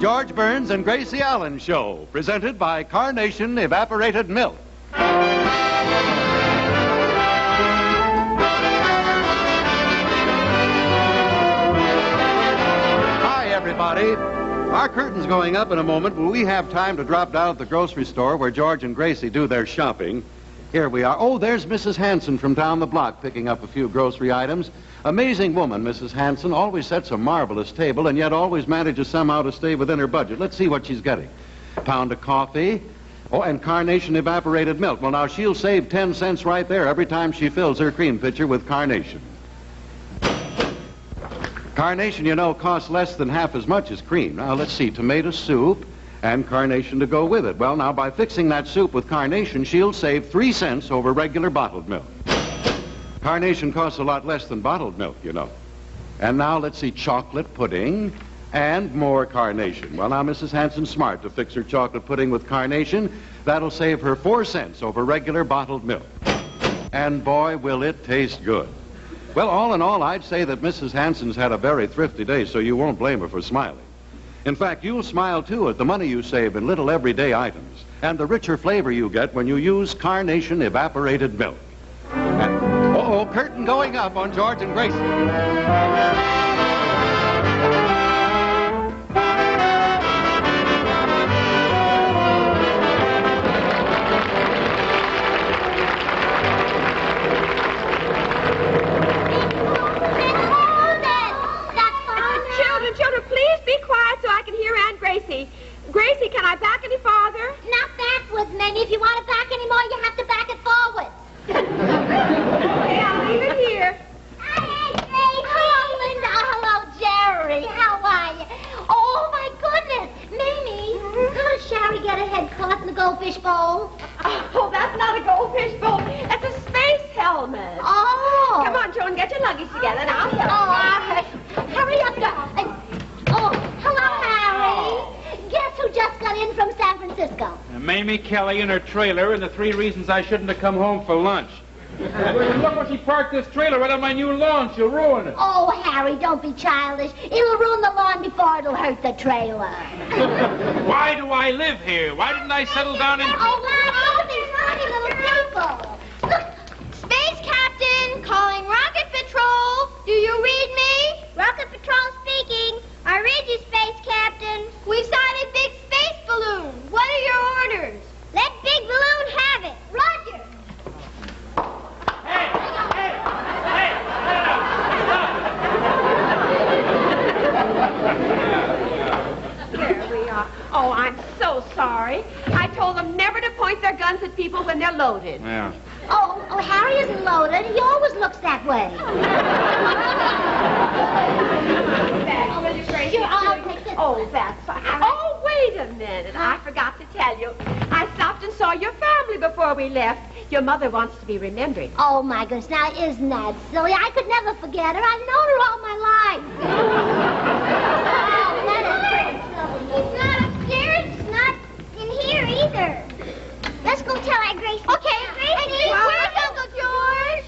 George Burns and Gracie Allen Show, presented by Carnation Evaporated Milk. Hi, everybody. Our curtain's going up in a moment, but we have time to drop down at the grocery store where George and Gracie do their shopping. Here we are. Oh, there's Mrs. Hanson from down the block picking up a few grocery items. Amazing woman, Mrs. Hanson. Always sets a marvelous table and yet always manages somehow to stay within her budget. Let's see what she's getting. Pound of coffee. Oh, and Carnation evaporated milk. Well, now, she'll save 10 cents right there every time she fills her cream pitcher with Carnation. Carnation, you know, costs less than half as much as cream. Now, let's see. Tomato soup and Carnation to go with it. Well, now, by fixing that soup with Carnation, she'll save 3 cents over regular bottled milk. Carnation costs a lot less than bottled milk, you know. And now, let's see, chocolate pudding and more Carnation. Well, now, Mrs. Hanson's smart to fix her chocolate pudding with Carnation. That'll save her 4 cents over regular bottled milk. And boy, will it taste good. Well, all in all, I'd say that Mrs. Hanson's had a very thrifty day, so you won't blame her for smiling. In fact, you'll smile, too, at the money you save in little everyday items and the richer flavor you get when you use Carnation evaporated milk. And, curtain going up on George and Gracie. Children, please be quiet so I can hear Aunt Gracie. Gracie, can I back any farther? Not backwards, Mamie. If you want to back any more, you have to back it forward. Okay, I'll leave it here. Hey, hello, Linda. Hello, Jerry. How are you? Oh, my goodness. Mamie, how does Sherry get her head caught in the goldfish bowl? Oh, that's not a goldfish bowl. That's a space helmet. Oh. Come on, Joe, and get your luggage together now. Hurry up, hello, Harry. Guess who just got in from San Francisco? Mamie Kelly in her trailer and the 3 reasons I shouldn't have come home for lunch. Look where she parked this trailer right on my new lawn. She'll ruin it. Oh, Harry, don't be childish. It'll ruin the lawn before it'll hurt the trailer. Why do I live here? Why didn't I settle down in... Oh, these naughty little people. Look. Space Captain, calling Rocket Patrol. Do you read me? Rocket Patrol speaking. I read you, Space Captain. We've sighted Big Space Balloon. What are your orders? Let Big Balloon have it. Roger. There we are. Oh, I'm so sorry. I told them never to point their guns at people when they're loaded. Yeah. Oh, Harry isn't loaded. He always looks that way. Sure, I'll take this. Oh, that's fine. Oh, wait a minute. I forgot to tell you. I stopped and saw your family before we left. Your mother wants to be remembered. Oh, my goodness. Now, isn't that silly? I could never forget her. I've known her all my life. Oh, that is pretty silly. It's not upstairs. It's not in here either. Let's go tell Aunt Gracie. Okay, Gracie. Where's Uncle George?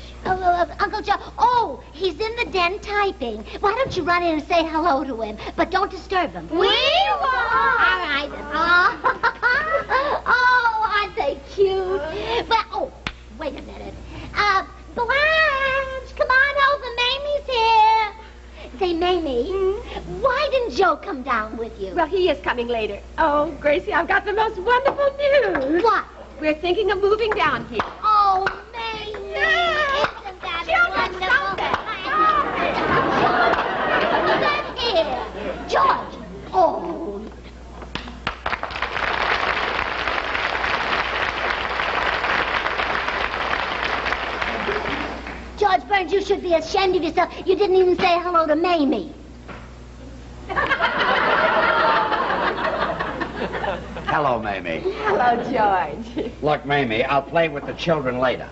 Uncle George. Oh, he's in the den typing. Why don't you run in and say hello to him? But don't disturb him. We won't. All right. Oh, aren't they cute? But, wait a minute. Blanche, come on over. Mamie's here. Say, Mamie, why didn't Joe come down with you? Well, he is coming later. Oh, Gracie, I've got the most wonderful news. What? We're thinking of moving down here. Oh, Mamie. Isn't that wonderful? Here. George. Oh. George Burns, you should be ashamed of yourself. You didn't even say hello to Mamie. Hello, Mamie. Hello, George. Look, Mamie, I'll play with the children later.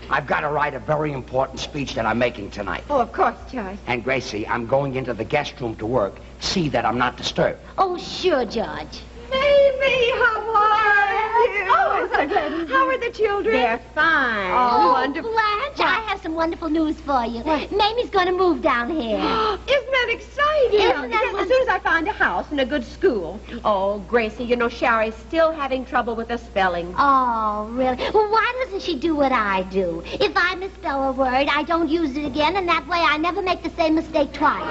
I've got to write a very important speech that I'm making tonight. Oh, of course, George. And, Gracie, I'm going into the guest room to work. See that I'm not disturbed. Oh, sure, George. Mamie, how are you? Oh, so good. How are the children? They're fine. Oh, Blanche, I have some wonderful news for you. What? Mamie's going to move down here. Isn't that that exciting? Isn't that As soon as I find a house and a good school. Oh, Gracie, you know Sherry's still having trouble with the spelling. Oh, really? Well, why doesn't she do what I do? If I misspell a word, I don't use it again, and that way I never make the same mistake twice.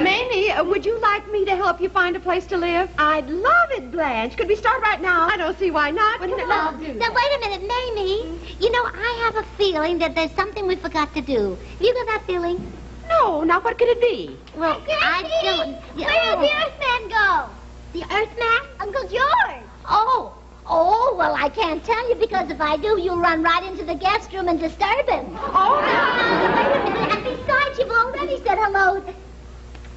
Mamie, would you like me to help you find a place to live? I'd love it, Blanche. Could we start right now? I don't see why not. Now, wait a minute, Mamie. You know, I have a feeling that there's something we forgot to do. You got that feeling? No, now what could it be? Well, I don't... Where did the Earthman go? The Earthman? Uncle George. Oh, well, I can't tell you, because if I do, you'll run right into the guest room and disturb him. Oh, Wait a minute, and besides, you've already said hello.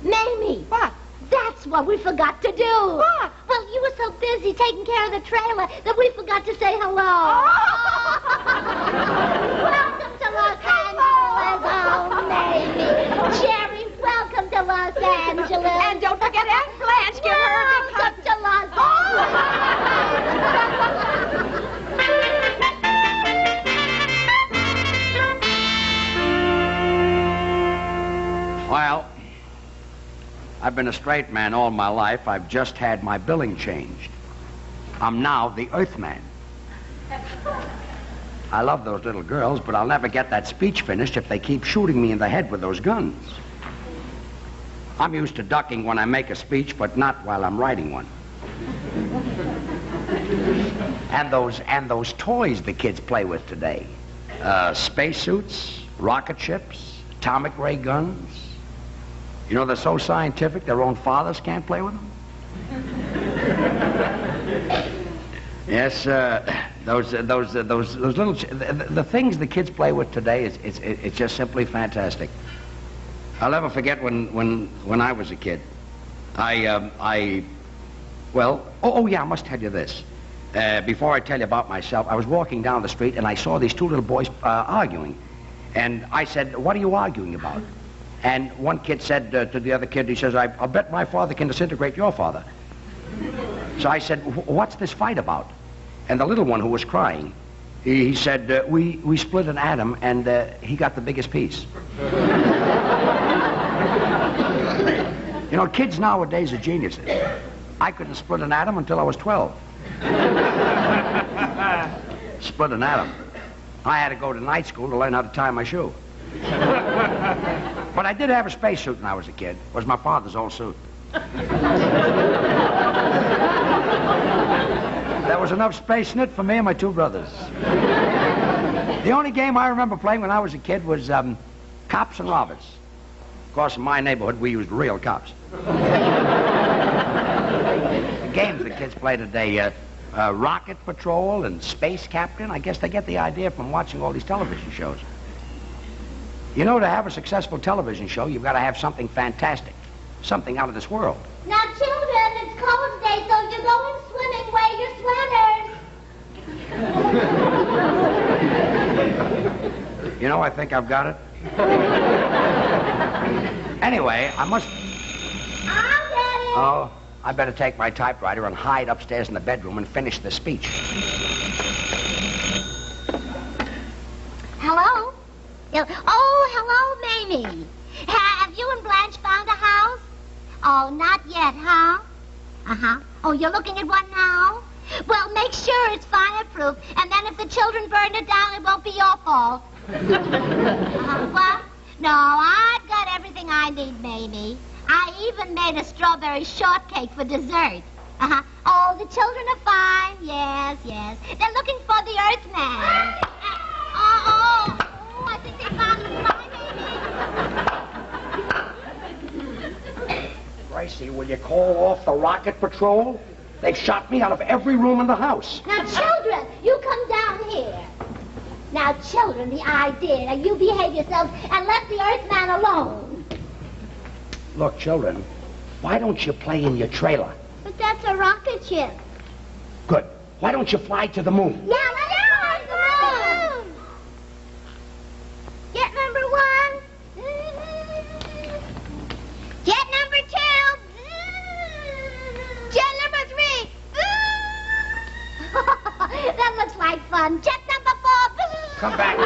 Mamie. What? That's what we forgot to do. What? Well, you were so busy taking care of the trailer that we forgot to say hello. Welcome to Los Angeles. Oh, Mamie. Jerry, welcome to Los Angeles. And don't forget Aunt Blanche. Give her a big hug. Welcome to Los Well, I've been a straight man all my life. I've just had my billing changed. I'm now the Earthman. I love those little girls, but I'll never get that speech finished if they keep shooting me in the head with those guns. I'm used to ducking when I make a speech, but not while I'm writing one. And those toys the kids play with today. Spacesuits, rocket ships, atomic ray guns. You know, they're so scientific, their own fathers can't play with them. Yes, those little, the things the kids play with today, it's just simply fantastic. I'll never forget when I was a kid. Yeah, I must tell you this. Before I tell you about myself, I was walking down the street and I saw these two little boys arguing. And I said, "What are you arguing about?" And one kid said to the other kid, he says, I'll bet my father can disintegrate your father. So I said, "What's this fight about?" And the little one who was crying, he said, we split an atom and he got the biggest piece. You know, kids nowadays are geniuses. I couldn't split an atom until I was 12. Split an atom. I had to go to night school to learn how to tie my shoe. But I did have a spacesuit when I was a kid. It was my father's old suit. There was enough space in it for me and my two brothers. The only game I remember playing when I was a kid was cops and robbers. Of course, in my neighborhood, we used real cops. The games the kids play today, Rocket Patrol and Space Captain, I guess they get the idea from watching all these television shows. You know, to have a successful television show, you've got to have something fantastic, something out of this world. Now, children, it's Cold Day, so if you're going swimming, wear your sweaters. You know, I think I've got it. Anyway, I must... I'll get it. Oh, I better take my typewriter and hide upstairs in the bedroom and finish the speech. Hello? Oh, hello, Mamie. Have you and Blanche found a house? Oh, not yet, huh? Uh-huh. Oh, you're looking at one now? Well, make sure it's fireproof, and then if the children burn it down, it won't be your fault. What? No, I've got everything I need, Mamie. I even made a strawberry shortcake for dessert. Uh-huh. Oh, the children are fine. Yes, yes. They're looking for the Earthman. I think they found him. Gracie, will you call off the Rocket Patrol? They've shot me out of every room in the house. Now, children, you come down here. Now, children, the idea. Now, you behave yourselves and let the Earthman alone. Look, children, why don't you play in your trailer? But that's a rocket ship. Good. Why don't you fly to the moon? Yeah, let's fly to the moon. Jet number 1. Jet number 2. Jet number 3. That looks like fun. Jet number 4. Come back.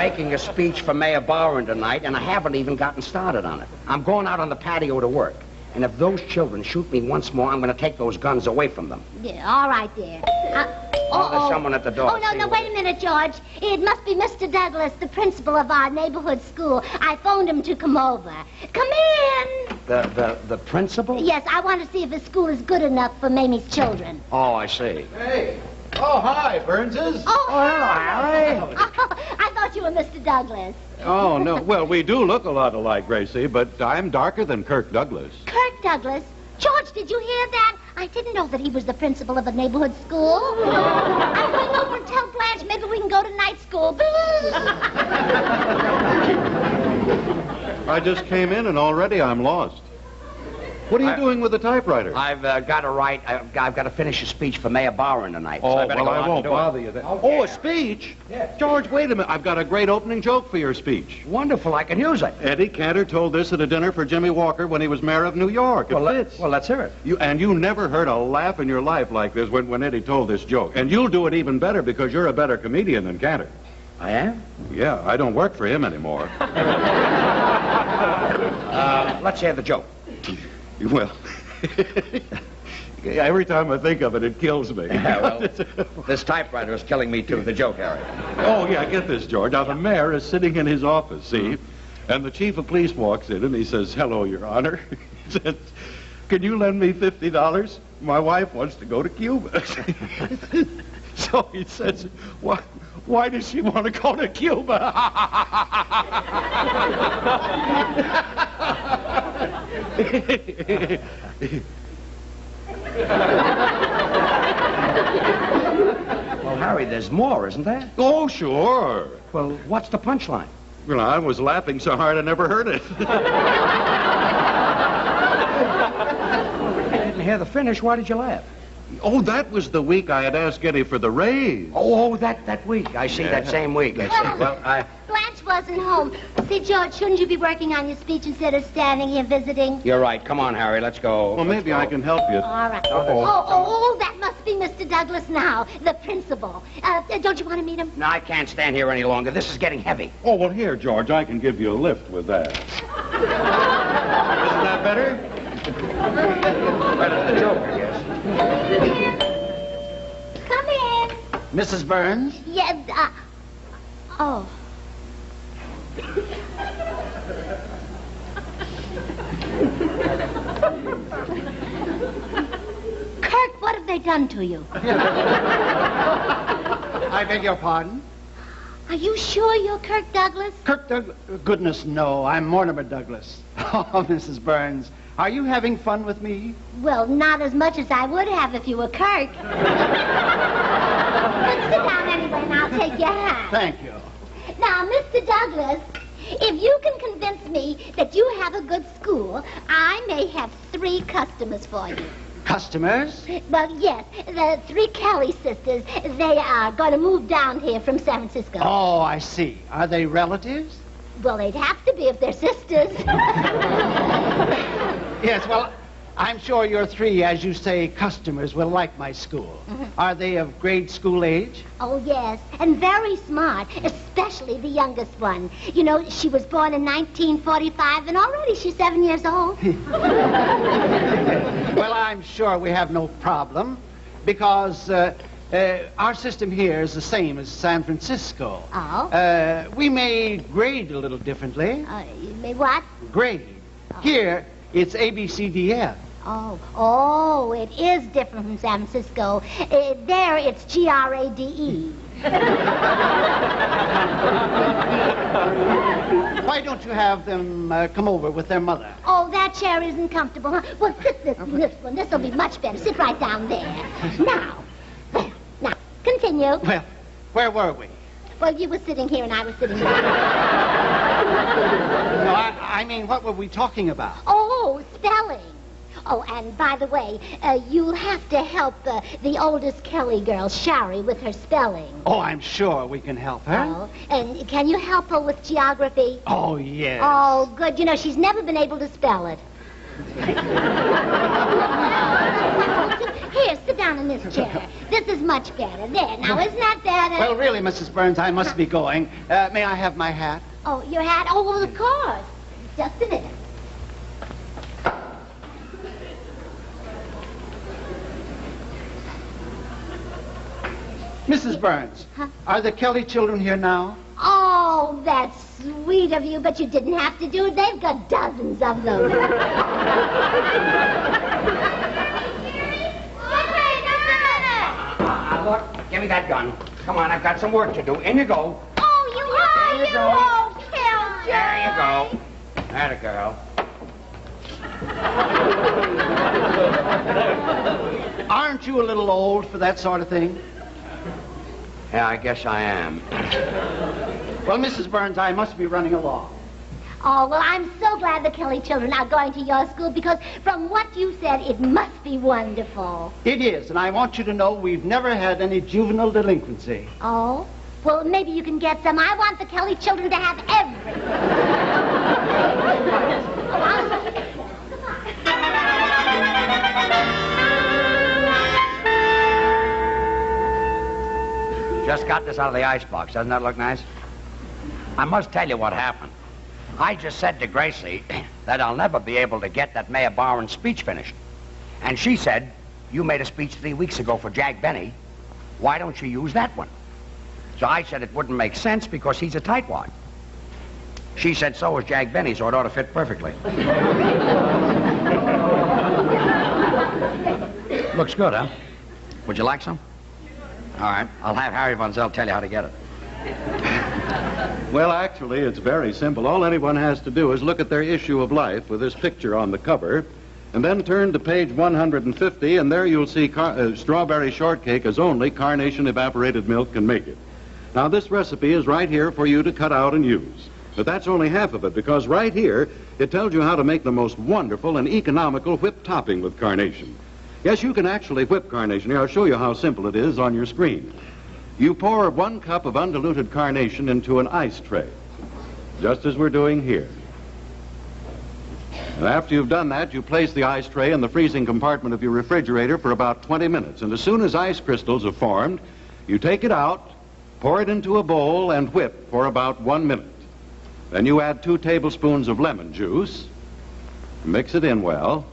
making a speech for Mayor Bowen tonight, and I haven't even gotten started on it. I'm going out on the patio to work. And if those children shoot me once more, I'm going to take those guns away from them. Yeah, all right, dear. There's someone at the door. Oh, no, wait a minute, George. It must be Mr. Douglas, the principal of our neighborhood school. I phoned him to come over. Come in. The principal? Yes, I want to see if his school is good enough for Mamie's children. Oh, I see. Hey. Oh, hi, Burnses. Oh, hello, Harry. I thought you were Mr. Douglas. Oh, no. Well, we do look a lot alike, Gracie, but I'm darker than Kirk Douglas. Kirk Douglas? George, did you hear that? I didn't know that he was the principal of a neighborhood school. I'm going over and tell Blanche maybe we can go to night school. I just came in and already I'm lost. What are you doing with the typewriter? I've got to write. I've got to finish a speech for Mayor Bowen tonight. Oh, so I better well, go out I won't and do it. bother you then. Okay. Oh, a speech? Yes. George, wait a minute. I've got a great opening joke for your speech. Wonderful. I can use it. Eddie Cantor told this at a dinner for Jimmy Walker when he was mayor of New York. It fits. Well, let's hear it. You never heard a laugh in your life like this when Eddie told this joke. And you'll do it even better because you're a better comedian than Cantor. I am? Yeah, I don't work for him anymore. Let's hear the joke. Well, every time I think of it, it kills me. Yeah, well, this typewriter is killing me, too. The joke, Harry. Oh, yeah, get this, George. Now, the mayor is sitting in his office, see? And the chief of police walks in, and he says, "Hello, Your Honor." He says, "Can you lend me $50? My wife wants to go to Cuba." So he says, why does she want to go to Cuba?" Well, Harry, there's more, isn't there? Oh, sure. Well, what's the punchline? Well, I was laughing so hard I never heard it. I didn't hear the finish. Why did you laugh? Oh, that was the week I had asked Eddie for the raise. Oh, that week. I see, that same week. I see. Well, Blanche wasn't home. See, George, shouldn't you be working on your speech instead of standing here visiting? You're right. Come on, Harry. Let's go. Well, maybe I can help you. All right. Uh-oh. That must be Mr. Douglas now, the principal. Don't you want to meet him? No, I can't stand here any longer. This is getting heavy. Oh, well, here, George, I can give you a lift with that. Isn't that better? Better than the joke, I guess. Come in. Mrs. Burns? Yeah, oh. Kirk, what have they done to you? I beg your pardon? Are you sure you're Kirk Douglas? Kirk Douglas? Goodness, no. I'm Mortimer Douglas. Oh, Mrs. Burns, are you having fun with me? Well, not as much as I would have if you were Kirk. But sit down anyway, and I'll take your hand. Thank you. Now, Mr. Douglas, if you can convince me that you have a good school, I may have 3 customers for you. Customers? Well, yes, the 3 Kelly sisters. They are going to move down here from San Francisco. Oh, I see. Are they relatives? Well, they'd have to be if they're sisters. Yes, well, I'm sure your 3, as you say, customers will like my school. Are they of grade school age? Oh, yes, and very smart, especially the youngest one. You know, she was born in 1945, and already she's 7 years old. Well, I'm sure we have no problem, because our system here is the same as San Francisco. Oh? We may grade a little differently. You may what? Grade. Here, it's ABCDF. Oh, it is different from San Francisco. There, it's GRADE. Why don't you have them come over with their mother? Oh, that chair isn't comfortable, huh? Well, sit this one. This'll be much better. Sit right down there. Now, continue. Well, where were we? Well, you were sitting here and I was sitting there. No, I mean, what were we talking about? Oh, spelling. Oh, and by the way, you'll have to help the oldest Kelly girl, Shari, with her spelling. Oh, I'm sure we can help her. Oh, and can you help her with geography? Oh, yes. Oh, good. You know, she's never been able to spell it. Here, sit down in this chair. This is much better. There, now, isn't that better? Well, really, Mrs. Burns, I must be going. May I have my hat? Oh, your hat? Oh, well, of course. Just a minute. Mrs. Burns, Huh? are the Kelly children here now? Oh, that's sweet of you, but you didn't have to do it. They've got dozens of them. Look, give me that gun. Come on, I've got some work to do. In you go. Oh, you There you go. won't kill There you go. That a girl. Aren't you a little old for that sort of thing? Yeah, I guess I am. Well, Mrs. Burns, I must be running along. Oh, well, I'm so glad the Kelly children are going to your school because from what you said, it must be wonderful. It is, and I want you to know we've never had any juvenile delinquency. Oh? Well, maybe you can get some. I want the Kelly children to have everything. Just got this out of the icebox. Doesn't that look nice? I must tell you what happened. I just said to Gracie that I'll never be able to get that Mayor Bowen's speech finished. And she said, you made a speech 3 weeks ago for Jack Benny. Why don't you use that one? So I said it wouldn't make sense because he's a tightwad. She said so was Jack Benny, so it ought to fit perfectly. Looks good, huh? Would you like some? All right, I'll have Harry Von Zell tell you how to get it. Well, actually, it's very simple. All anyone has to do is look at their issue of Life with this picture on the cover, and then turn to page 150, and there you'll see strawberry shortcake as only Carnation evaporated milk can make it. Now, this recipe is right here for you to cut out and use. But that's only half of it, because right here, it tells you how to make the most wonderful and economical whipped topping with Carnation. Yes, you can actually whip Carnation. Here, I'll show you how simple it is on your screen. You pour 1 cup of undiluted Carnation into an ice tray, just as we're doing here. And after you've done that, you place the ice tray in the freezing compartment of your refrigerator for about 20 minutes. And as soon as ice crystals have formed, you take it out, pour it into a bowl, and whip for about 1 minute. Then you add 2 tablespoons of lemon juice, mix it in well,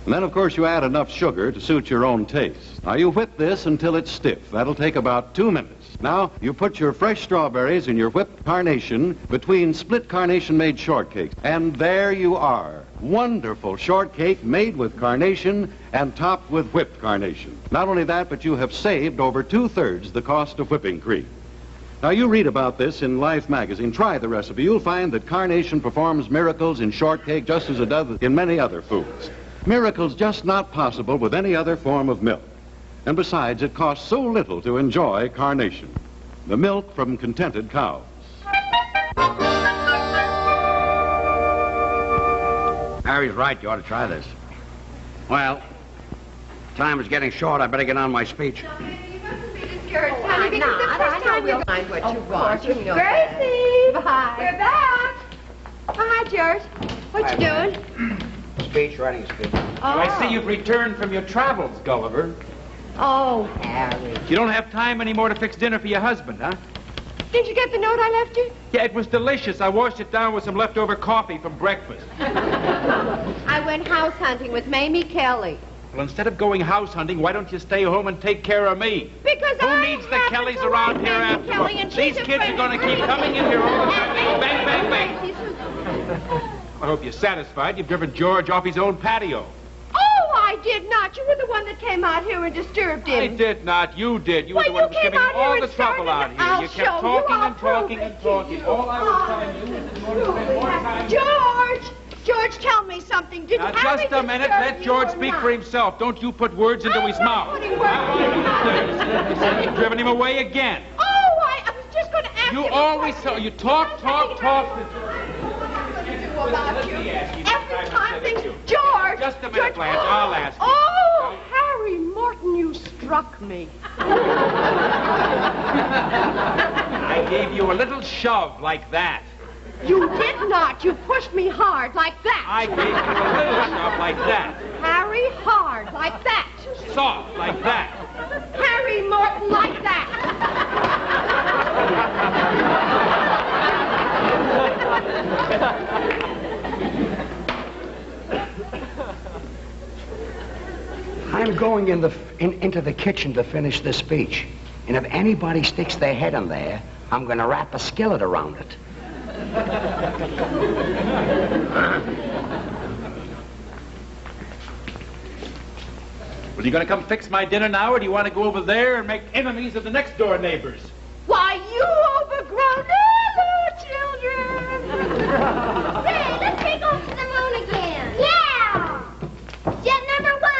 and then, of course, you add enough sugar to suit your own taste. Now, you whip this until it's stiff. That'll take about 2 minutes. Now, you put your fresh strawberries and your whipped Carnation between split Carnation-made shortcakes. And there you are. Wonderful shortcake made with Carnation and topped with whipped Carnation. Not only that, but you have saved over 2/3 the cost of whipping cream. Now, you read about this in Life magazine. Try the recipe. You'll find that Carnation performs miracles in shortcake just as it does in many other foods. Miracles just not possible with any other form of milk. And besides, it costs so little to enjoy Carnation, the milk from contented cows. Harry's right. You ought to try this. Well, time is getting short. I better get on my speech. Honey, because the first time you'll find what you want. Gracie! Bye. We're back! Oh, hi, George. What you doing? Speech, writing a speech. I see you've returned from your travels, Gulliver. Oh, Harry. You don't have time anymore to fix dinner for your husband, huh? Did you get the note I left you? Yeah, it was delicious. I washed it down with some leftover coffee from breakfast. I went house hunting with Mamie Kelly. Well, instead of going house hunting, why don't you stay home and take care of me? Because Who I needs the happen Kellys to around like here Mamie after Kelly, all? and These she's a kids are friend going of to keep mine. coming in here all the time. And Bang, bang, bang. Gracie's- I hope you're satisfied. You've driven George off his own patio. Oh, I did not. You were the one that came out here and disturbed him. I did not. You did. You were Why, the one you who was came giving out here all and the trouble started out it. here. I'll You show kept you. talking I'll and talking prove and it talking. to you. All I was telling you is that you want to spend more time... George, tell me something. Did Now, Harry just a minute. disturb Let you George or speak not? for himself. Don't you put words into his I'm not mouth. putting words in his mouth. You said you've driven him away again. Oh, I was just going to ask You him a always question. tell... You talk. Every time things... George! Just a minute, George, Blanche. I'll ask you. Oh, Harry Morton, you struck me. I gave you a little shove like that. You did not. You pushed me hard like that. I gave you a little shove like that. Harry, hard like that. Soft like that. Harry Morton like that. I'm going into the kitchen to finish this speech. And if anybody sticks their head in there, I'm going to wrap a skillet around it. Well, you going to come fix my dinner now, or do you want to go over there and make enemies of the next door neighbors? Why, you overgrown little children. Say, let's take off the moon again. Yeah! Jet number 1.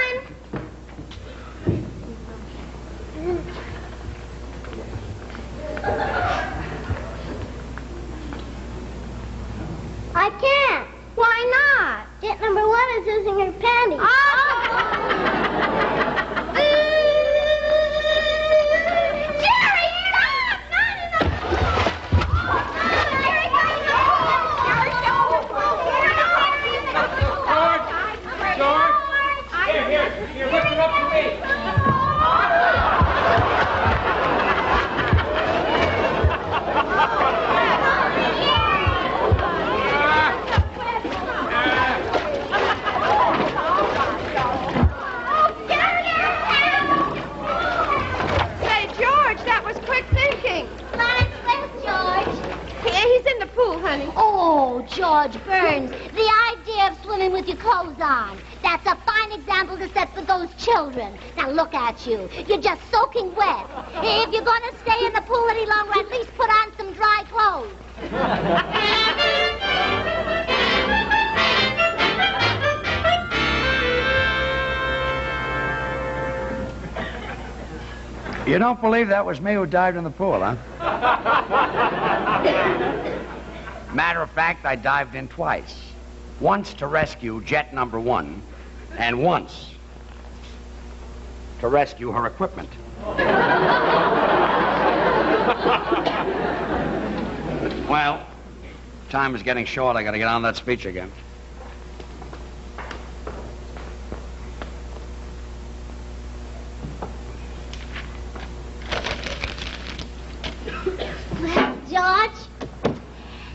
I can't. Why not? Jet number 1 is losing her panties. Jerry, stop! Not enough! George! Here, lift her up to me. Say, George, that was quick thinking. Where's George? He's in the pool, honey. Oh, George Burns, the idea of swimming with your clothes on. That's a fine example to set for those children. Now look at you. You're just soaking wet. If you're going to stay in the pool any longer, at least put on some dry clothes. You don't believe that was me who dived in the pool, huh? Matter of fact, I dived in twice. Once to rescue jet number 1, and once to rescue her equipment. Well, time is getting short. I gotta get on that speech again. Well, George,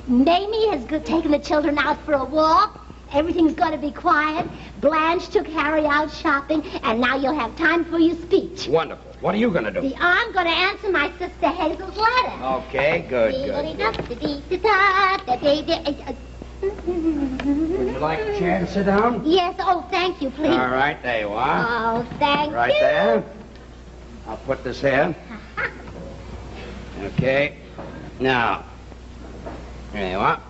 Mamie has taken the children out for a walk. Everything's going to be quiet. Blanche took Harry out shopping, and now you'll have time for your speech. Wonderful. What are you gonna do? I'm going to answer my sister Hazel's letter. Okay, good. Would you like a chair to sit down? Yes, oh, thank you, please. All right, there you are. Oh, thank Right you. there. I'll put this here. Okay. Now, there you are.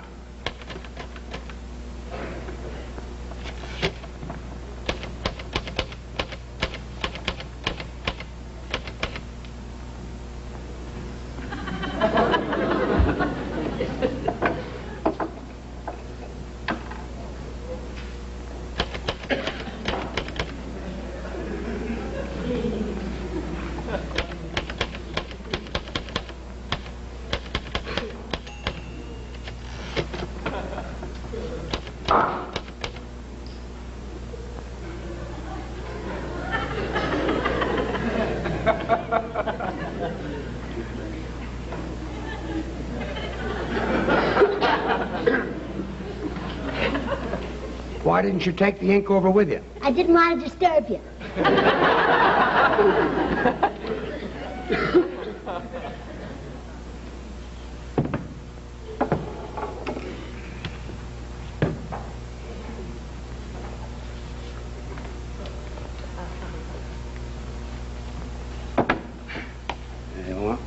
Why didn't you take the ink over with you? I didn't want to disturb you. There you are.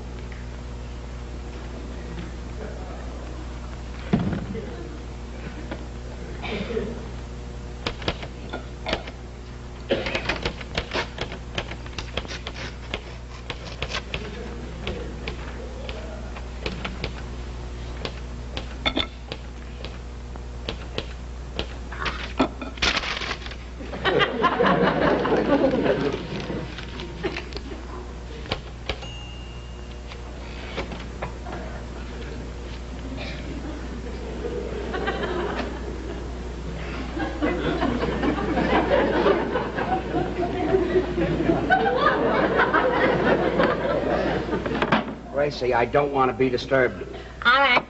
Gracie, I don't want to be disturbed. All right.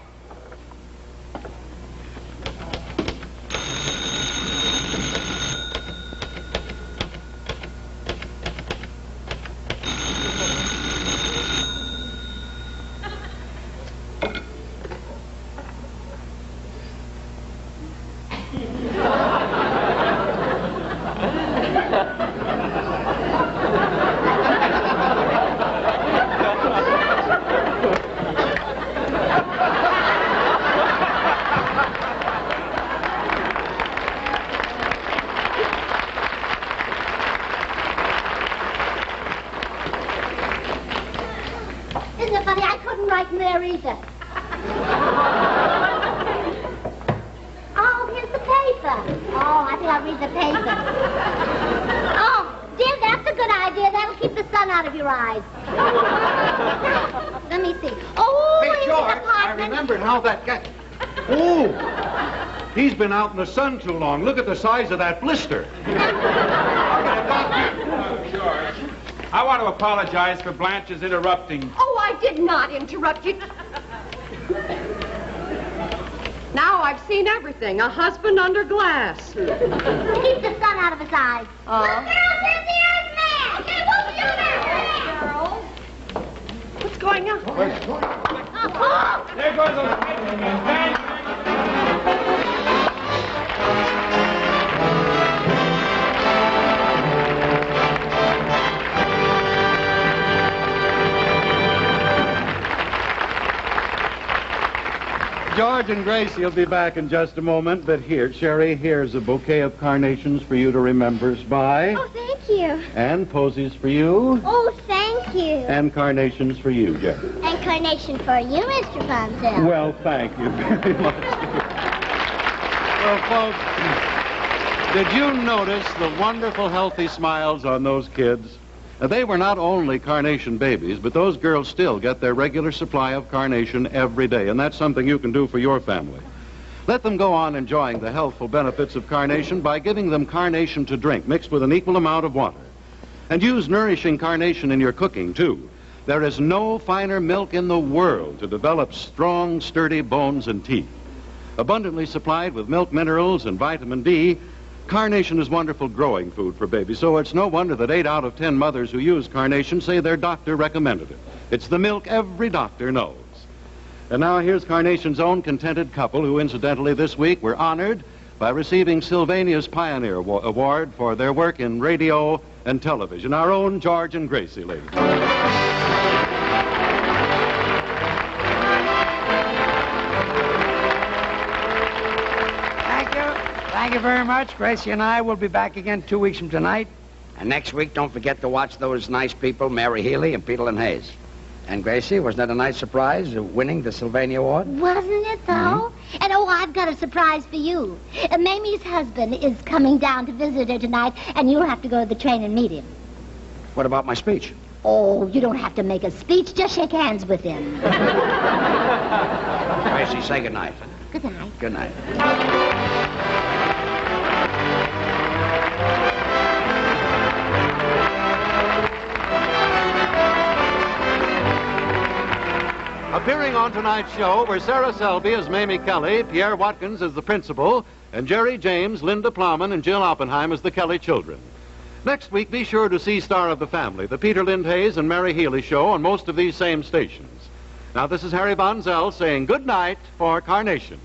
Isn't it funny? I couldn't write in there either. Oh, here's the paper. Oh, I think I'll read the paper. Oh, dear, that's a good idea. That'll keep the sun out of your eyes. Let me see. Oh, Hey, here's George, the I apartment. remembered how that got... Oh! He's been out in the sun too long. Look at the size of that blister. George, I want to apologize for Blanche's interrupting. Oh, I did not interrupt you. Now I've seen everything. A husband under glass. Keep the sun out of his eyes. Oh. There's the Earthman! Okay, we'll shoot her! Girls, what's going on? There goes the lightning again. George and Gracie will be back in just a moment, but here, Sherry, here's a bouquet of carnations for you to remember us by. Oh, thank you. And posies for you. Oh, thank you. And carnations for you, Jerry. And carnation for you, Mr. Fonzel. Well, thank you very much. Well, folks, did you notice the wonderful, healthy smiles on those kids? They were not only carnation babies, but those girls still get their regular supply of carnation every day, and that's something you can do for your family. Let them go on enjoying the healthful benefits of carnation by giving them carnation to drink, mixed with an equal amount of water. And use nourishing carnation in your cooking, too. There is no finer milk in the world to develop strong, sturdy bones and teeth. Abundantly supplied with milk minerals and vitamin D, carnation is wonderful growing food for babies, so it's no wonder that 8 out of 10 mothers who use carnation say their doctor recommended it. It's the milk every doctor knows. And now here's Carnation's own contented couple who, incidentally, this week were honored by receiving Sylvania's Pioneer Award for their work in radio and television. Our own George and Gracie, ladies. Thank you very much. Gracie and I will be back again 2 weeks from tonight. And next week, don't forget to watch those nice people, Mary Healy and Peter Lynn Hayes. And Gracie, wasn't that a nice surprise, winning the Sylvania Award? Wasn't it, though? Mm-hmm. And, oh, I've got a surprise for you. Mamie's husband is coming down to visit her tonight, and you'll have to go to the train and meet him. What about my speech? Oh, you don't have to make a speech. Just shake hands with him. Gracie, say good night. Good night. Good night. Appearing on tonight's show were Sarah Selby as Mamie Kelly, Pierre Watkins as the principal, and Jerry James, Linda Plowman, and Jill Oppenheim as the Kelly children. Next week, be sure to see Star of the Family, the Peter Lynn Hayes and Mary Healy show on most of these same stations. Now, this is Harry Von Zell saying good night for Carnation.